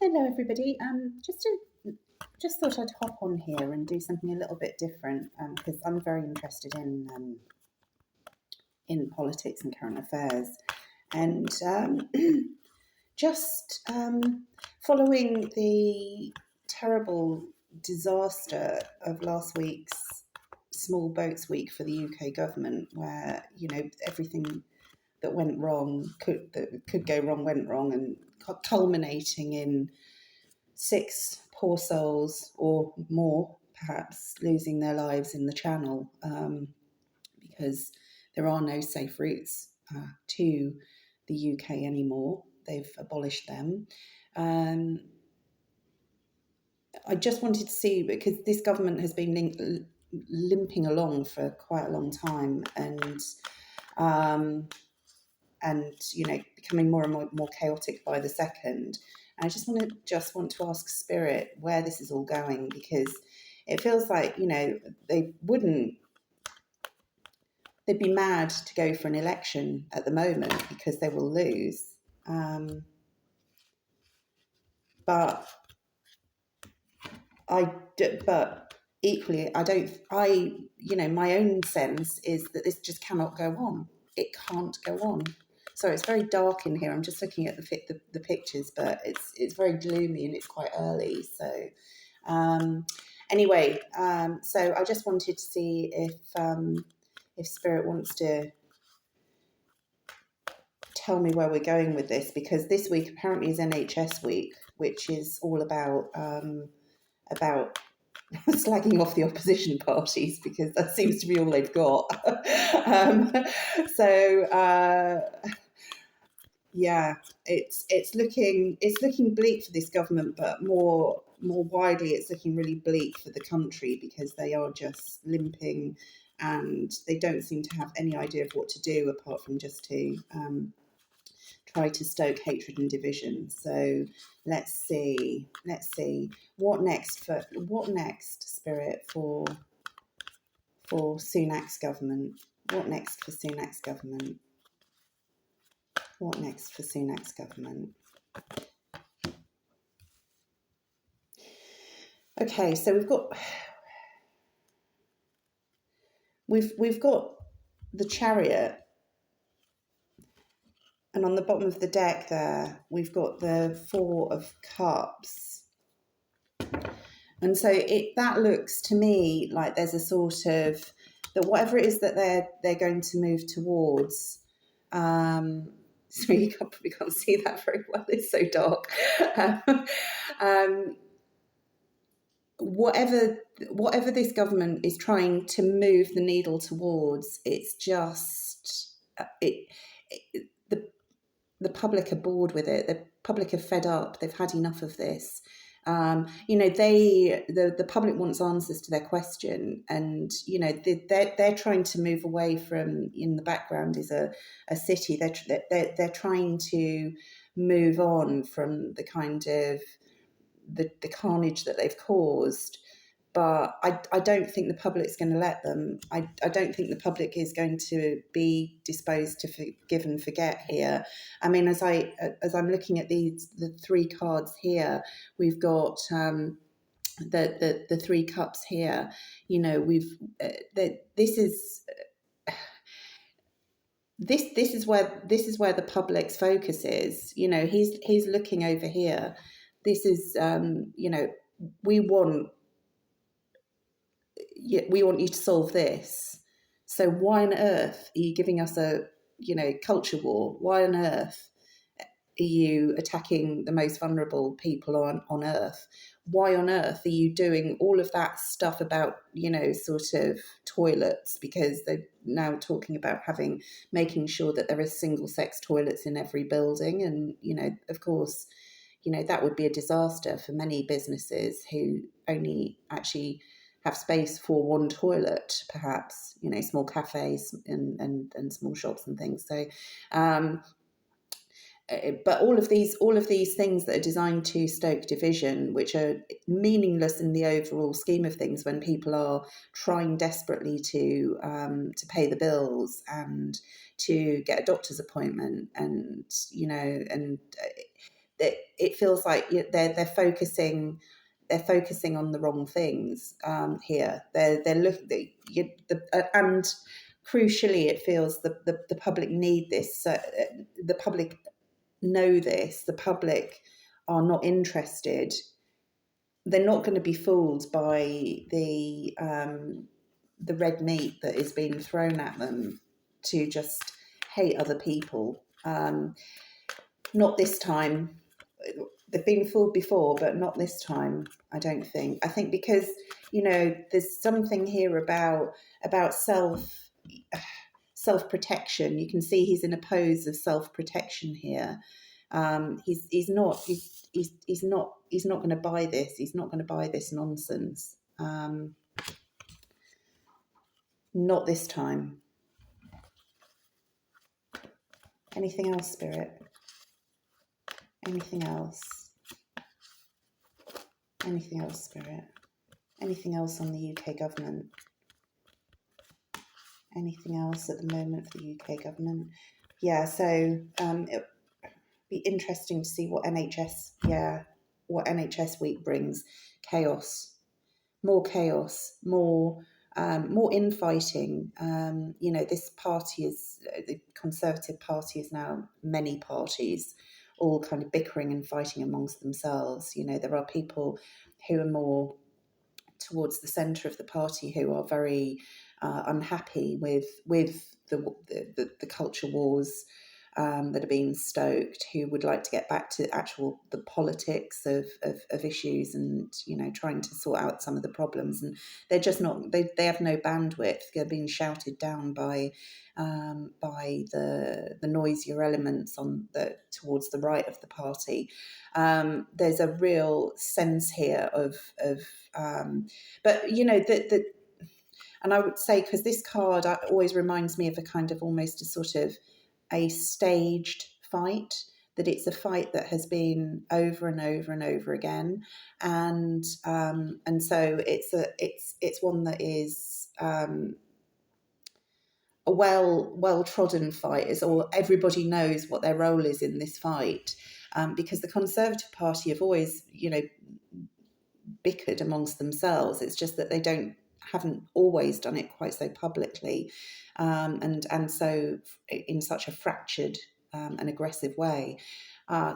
Hello, everybody. Just thought I'd hop on here and do something a little bit different because I'm very interested in politics and current affairs, and just following the terrible disaster of last week's Small Boats Week for the UK government, where everything that went wrong that could go wrong went wrong, and culminating in 6 poor souls or more perhaps losing their lives in the Channel because there are no safe routes to the UK anymore. They've abolished them. I just wanted to see, because this government has been limping along for quite a long time, and becoming more and more chaotic by the second. And I just want to ask Spirit where this is all going, because it feels like they'd be mad to go for an election at the moment because they will lose. But equally, my own sense is that this just cannot go on. It can't go on. So it's very dark in here. I'm just looking at the pictures, but it's very gloomy and it's quite early. So anyway, so I just wanted to see if Spirit wants to tell me where we're going with this, because this week apparently is NHS week, which is all about slagging off the opposition parties, because that seems to be all they've got. It's looking bleak for this government, but more widely, it's looking really bleak for the country, because they are just limping, and they don't seem to have any idea of what to do apart from just to try to stoke hatred and division. So let's see what next, Spirit, for Sunak's government. What next for Sunak's government? Okay, so we've got the Chariot, and on the bottom of the deck there, we've got the Four of Cups. And so that looks to me like there's a sort of, that whatever it is that they're going to move towards, so you probably can't see that very well, it's so dark. Whatever this government is trying to move the needle towards, it's just the public are bored with it. The public are fed up. They've had enough of this. The public wants answers to their question, and they're trying to move away from, in the background is a city. They're trying to move on from the kind of the carnage that they've caused. But I don't think the public's going to let them. I don't think the public is going to be disposed to forgive and forget here. I mean, as I'm looking at the 3 cards here, we've got the 3 cups here. This is where the public's focus is. He's looking over here. This is we want you to solve this. So why on earth are you giving us a culture war? Why on earth are you attacking the most vulnerable people on earth? Why on earth are you doing all of that stuff about sort of toilets? Because they're now talking about making sure that there are single-sex toilets in every building, and of course that would be a disaster for many businesses who only actually have space for one toilet, perhaps, small cafes and small shops and things. So, but all of these things that are designed to stoke division, which are meaningless in the overall scheme of things, when people are trying desperately to pay the bills and to get a doctor's appointment, and it feels like they're focusing on the wrong things here. They're looking and crucially, it feels the public need this. The public know this. The public are not interested. They're not going to be fooled by the red meat that is being thrown at them to just hate other people. Not this time. They've been fooled before, but not this time, I don't think. I think because, there's something here about self-protection. You can see he's in a pose of self-protection here. He's not going to buy this. He's not going to buy this nonsense. Not this time. Anything else, Spirit? Anything else? Anything else, Spirit? Anything else on the UK government? Anything else at the moment for the UK government? Yeah, so it'll be interesting to see what NHS week brings. Chaos, more infighting. This party is, the Conservative Party is now many parties, all kind of bickering and fighting amongst themselves. There are people who are more towards the centre of the party who are very unhappy with the culture wars that are being stoked, who would like to get back to the politics of issues and trying to sort out some of the problems, and they're just not, they have no bandwidth. They're being shouted down by the noisier elements towards the right of the party. There's a real sense here of but and I would say, because this card always reminds me of a kind of almost a sort of a staged fight, that it's a fight that has been over and over and over again, and so it's one that is a well trodden fight, or everybody knows what their role is in this fight, because the Conservative Party have always bickered amongst themselves. It's just that they haven't always done it quite so publicly, and so in such a fractured and aggressive way.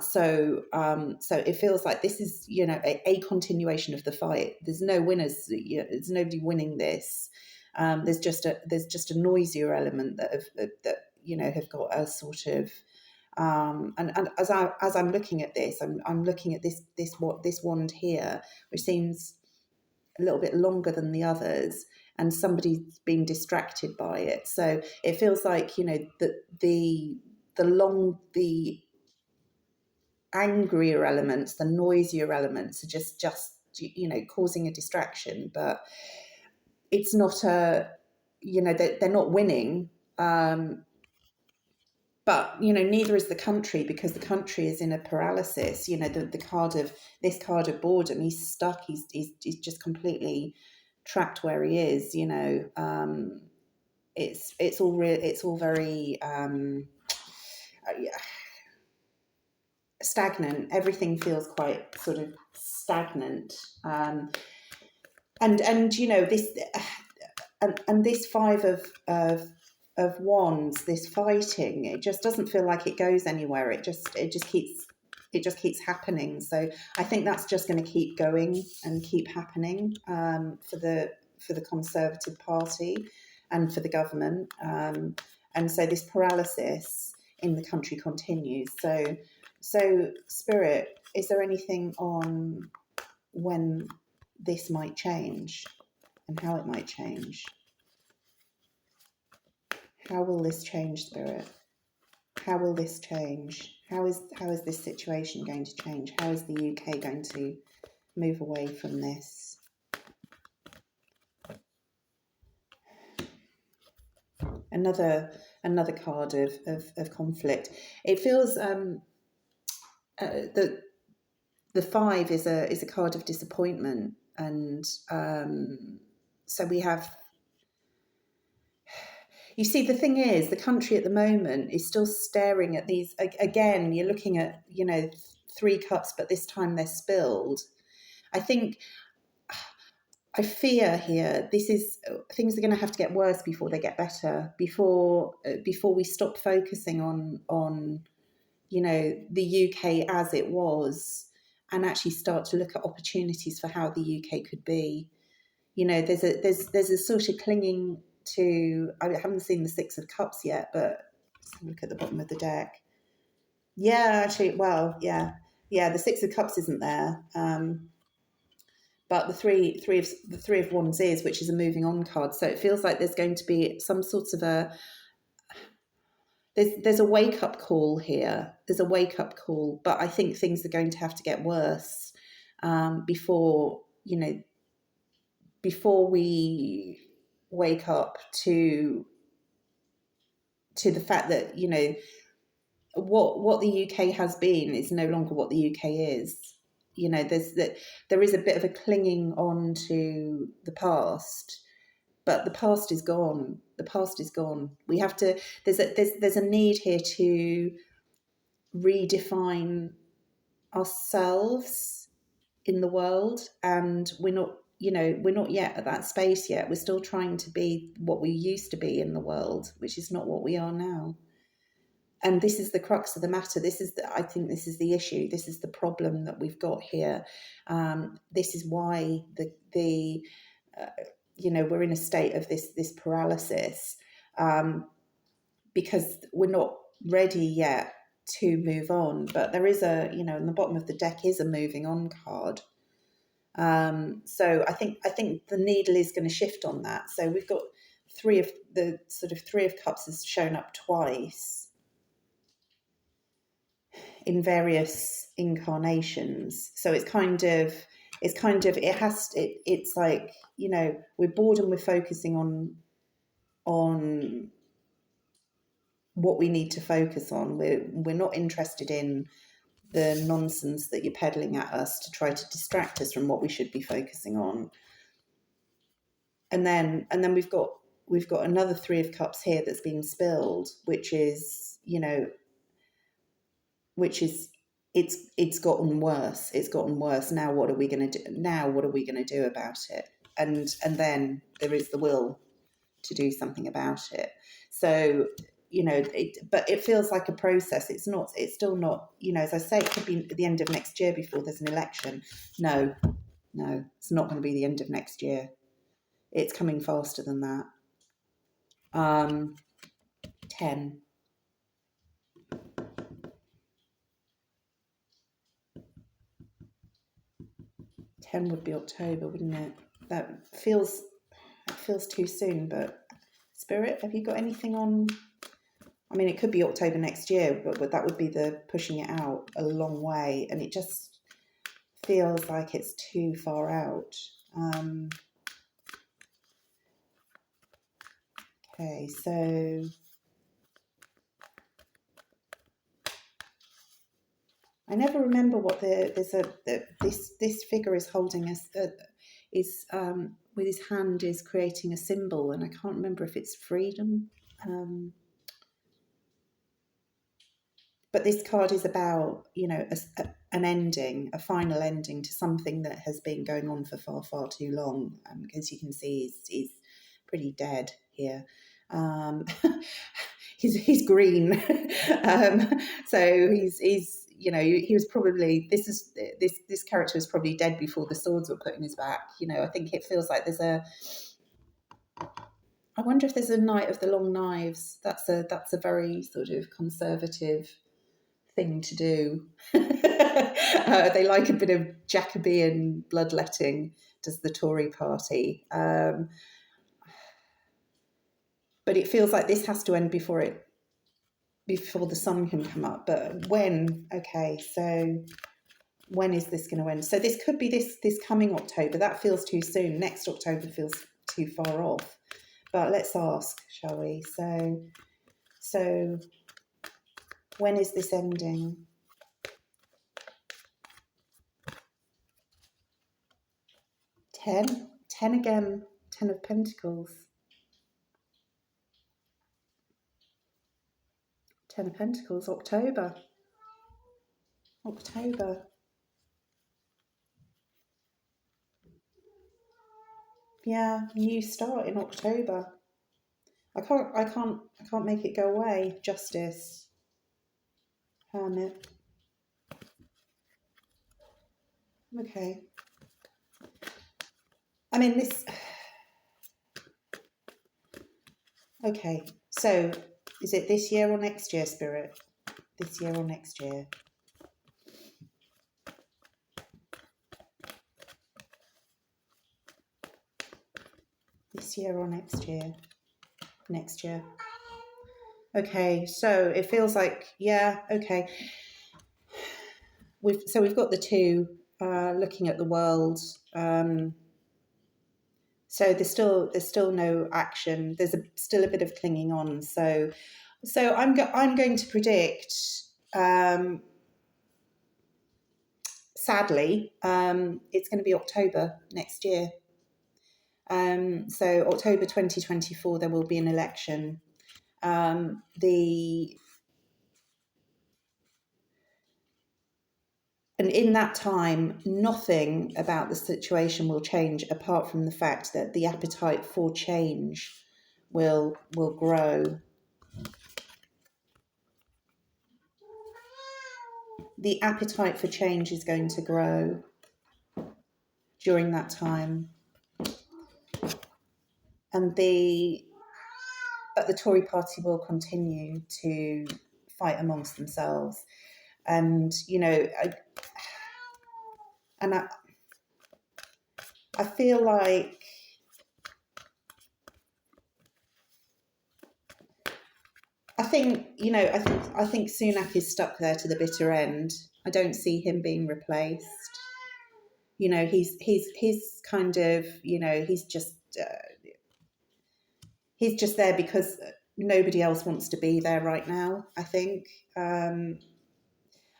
So it feels like this is a continuation of the fight. There's no winners. There's nobody winning this. There's just a noisier element that have got a sort of and as I'm looking at this, I'm looking at this wand here, which seems a little bit longer than the others, and somebody's been distracted by it. So it feels like that the angrier elements, the noisier elements, are just causing a distraction, but it's not they're not winning. But neither is the country, because the country is in a paralysis. The card of boredom. He's stuck. He's just completely trapped where he is. It's all very stagnant. Everything feels quite sort of stagnant. And this and this five of wands, this fighting, it just doesn't feel like it goes anywhere. It just keeps happening. So I think that's just going to keep going and keep happening for the Conservative Party and for the government. And so this paralysis in the country continues. So Spirit, is there anything on when this might change and how it might change? How will this change, Spirit? How will this change? How is this situation going to change? How is the UK going to move away from this? Another card of conflict. It feels that the five is a card of disappointment, and so we have. You see, the thing is, the country at the moment is still staring at these. Again, you're looking at three cups, but this time they're spilled. I think, I fear here, things are going to have to get worse before they get better, before we stop focusing on the UK as it was, and actually start to look at opportunities for how the UK could be. There's a sort of clinging to. I haven't seen the Six of Cups yet, but let's have a look at the bottom of the deck. Yeah, actually, well, yeah, the Six of Cups isn't there, but the three of Wands is, which is a moving on card. So it feels like there's going to be some sorts of there's a wake up call here. There's a wake up call, but I think things are going to have to get worse before we wake up to the fact that what the UK has been is no longer what the UK is. There is a bit of a clinging on to the past, but the past is gone. The past is gone. We have to. There's a need here to redefine ourselves in the world, and we're not yet at that space yet. We're still trying to be what we used to be in the world, which is not what we are now. And this is the crux of the matter. I think this is the issue. This is the problem that we've got here. This is why we're in a state of this paralysis, because we're not ready yet to move on. But there is in the bottom of the deck is a moving on card. So I think the needle is going to shift on that. So we've got Three of Cups has shown up twice in various incarnations. So it's like, we're bored and we're focusing on what we need to focus on. We're not interested in the nonsense that you're peddling at us to try to distract us from what we should be focusing on. And then we've got another Three of Cups here that's been spilled, which is it's gotten worse. It's gotten worse. Now what are we going to do? What are we going to do about it? And then there is the will to do something about it. So, but it feels like a process. It's still not, as I say, it could be at the end of next year before there's an election. No, it's not going to be the end of next year. It's coming faster than that. 10. 10 would be October, wouldn't it? That feels too soon, but Spirit, have you got anything on? I mean, it could be October next year, but that would be the pushing it out a long way, and it just feels like it's too far out. Okay, so I never remember what this figure is holding us with his hand is creating a symbol, and I can't remember if it's freedom. But this card is about, an ending, a final ending to something that has been going on for far, far too long. As you can see, he's pretty dead here. He's green, so he's he was probably this character was probably dead before the swords were put in his back. I think it feels like I wonder if there's a Knight of the Long Knives. That's a very sort of conservative thing to do. They like a bit of Jacobean bloodletting, does the Tory Party. But it feels like this has to end before the sun can come up. But when? Okay, so when is this going to end? So this could be this coming October. That feels too soon. Next October feels too far off. But let's ask, shall we? So when is this ending? 10 again, 10 of Pentacles. 10 of Pentacles, October. October. Yeah, new start in October. I can't make it go away. Justice, hermit. Okay. I mean this. Okay. So, is it this year or next year, Spirit? This year or next year? This year or next year? Next year. Okay. So it feels like, yeah. Okay. We've got the two looking at the world. So there's still no action. There's still a bit of clinging on. So I'm going to predict. Sadly, it's going to be October next year. So October 2024, there will be an election. And in that time, nothing about the situation will change apart from the fact that the appetite for change will grow. The appetite for change is going to grow during that time. But the Tory Party will continue to fight amongst themselves. And, I feel like I think Sunak is stuck there to the bitter end. I don't see him being replaced. He's kind of, he's just there because nobody else wants to be there right now. I think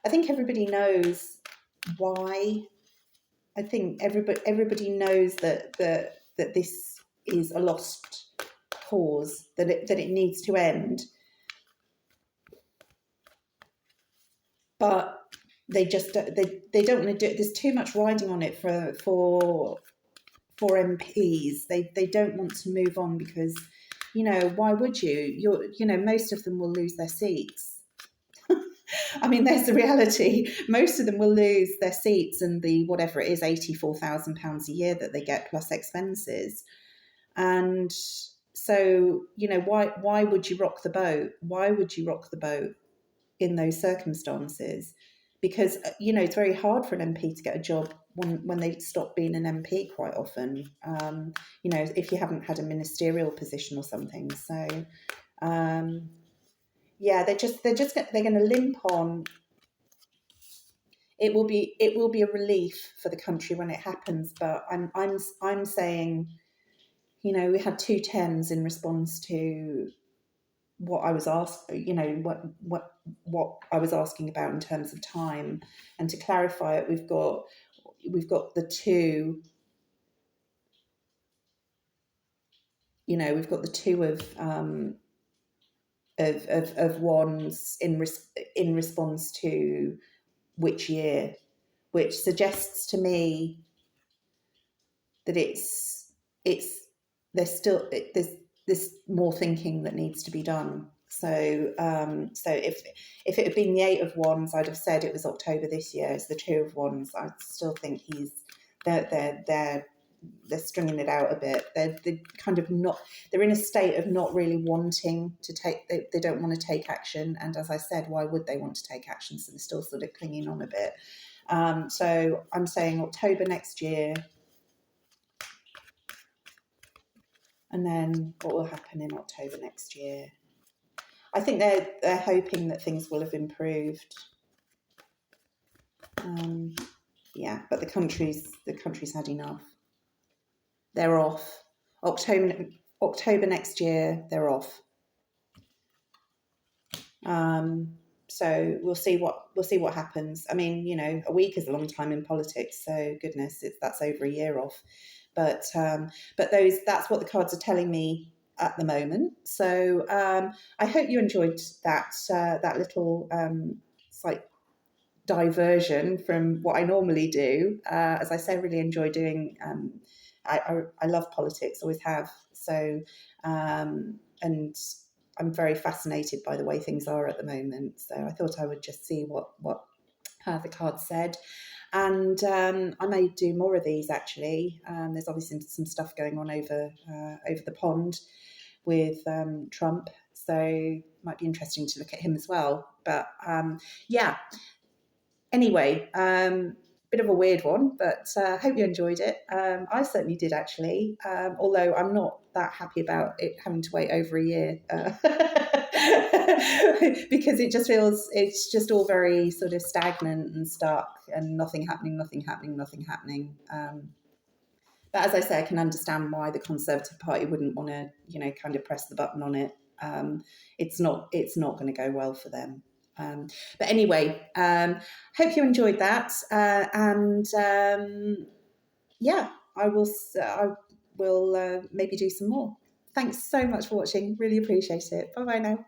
everybody knows why. I think everybody knows that this is a lost cause, that it needs to end. But they just they don't want to do it. There's too much riding on it for MPs. They don't want to move on because, why would you? Most of them will lose their seats. I mean, there's the reality. Most of them will lose their seats and the whatever it is, £84,000 a year that they get plus expenses. And so, why would you rock the boat? Why would you rock the boat in those circumstances? Because, it's very hard for an MP to get a job when they stop being an MP quite often, if you haven't had a ministerial position or something. So, yeah, they're going to limp on. It will be a relief for the country when it happens, but I'm saying, we had 2 10s in response to what I was asked, what I was asking about in terms of time. And to clarify it, we've got the 2. We've got the 2 of wands in response to which year, which suggests to me that there's more thinking that needs to be done. So if it had been the 8 of Wands, I'd have said it was October this year. It's the 2 of Wands. I still think they're stringing it out a bit. They're kind of not. They're in a state of not really wanting to take. They don't want to take action. And as I said, why would they want to take action? So they're still sort of clinging on a bit. So I'm saying October next year. And then what will happen in October next year? I think they're hoping that things will have improved. Yeah, but the country's had enough. They're off. October next year, they're off. So we'll see what happens. I mean, a week is a long time in politics, so goodness, that's over a year off. But that's what the cards are telling me at the moment. So I hope you enjoyed that little diversion from what I normally do. As I say, I really enjoy doing. I love politics, always have. So, and I'm very fascinated by the way things are at the moment. So I thought I would just see what the card said. And I may do more of these actually. There's obviously some stuff going on over the pond with Trump, so might be interesting to look at him as well. But yeah. Anyway, bit of a weird one, but hope you enjoyed it. I certainly did actually, although I'm not that happy about it having to wait over a year because it just feels it's just all very sort of stagnant and stuck and nothing happening. But as I say, I can understand why the Conservative Party wouldn't want to, kind of press the button on it. It's not going to go well for them. But anyway, hope you enjoyed that, and yeah, I will maybe do some more. Thanks so much for watching. Really appreciate it. Bye bye now.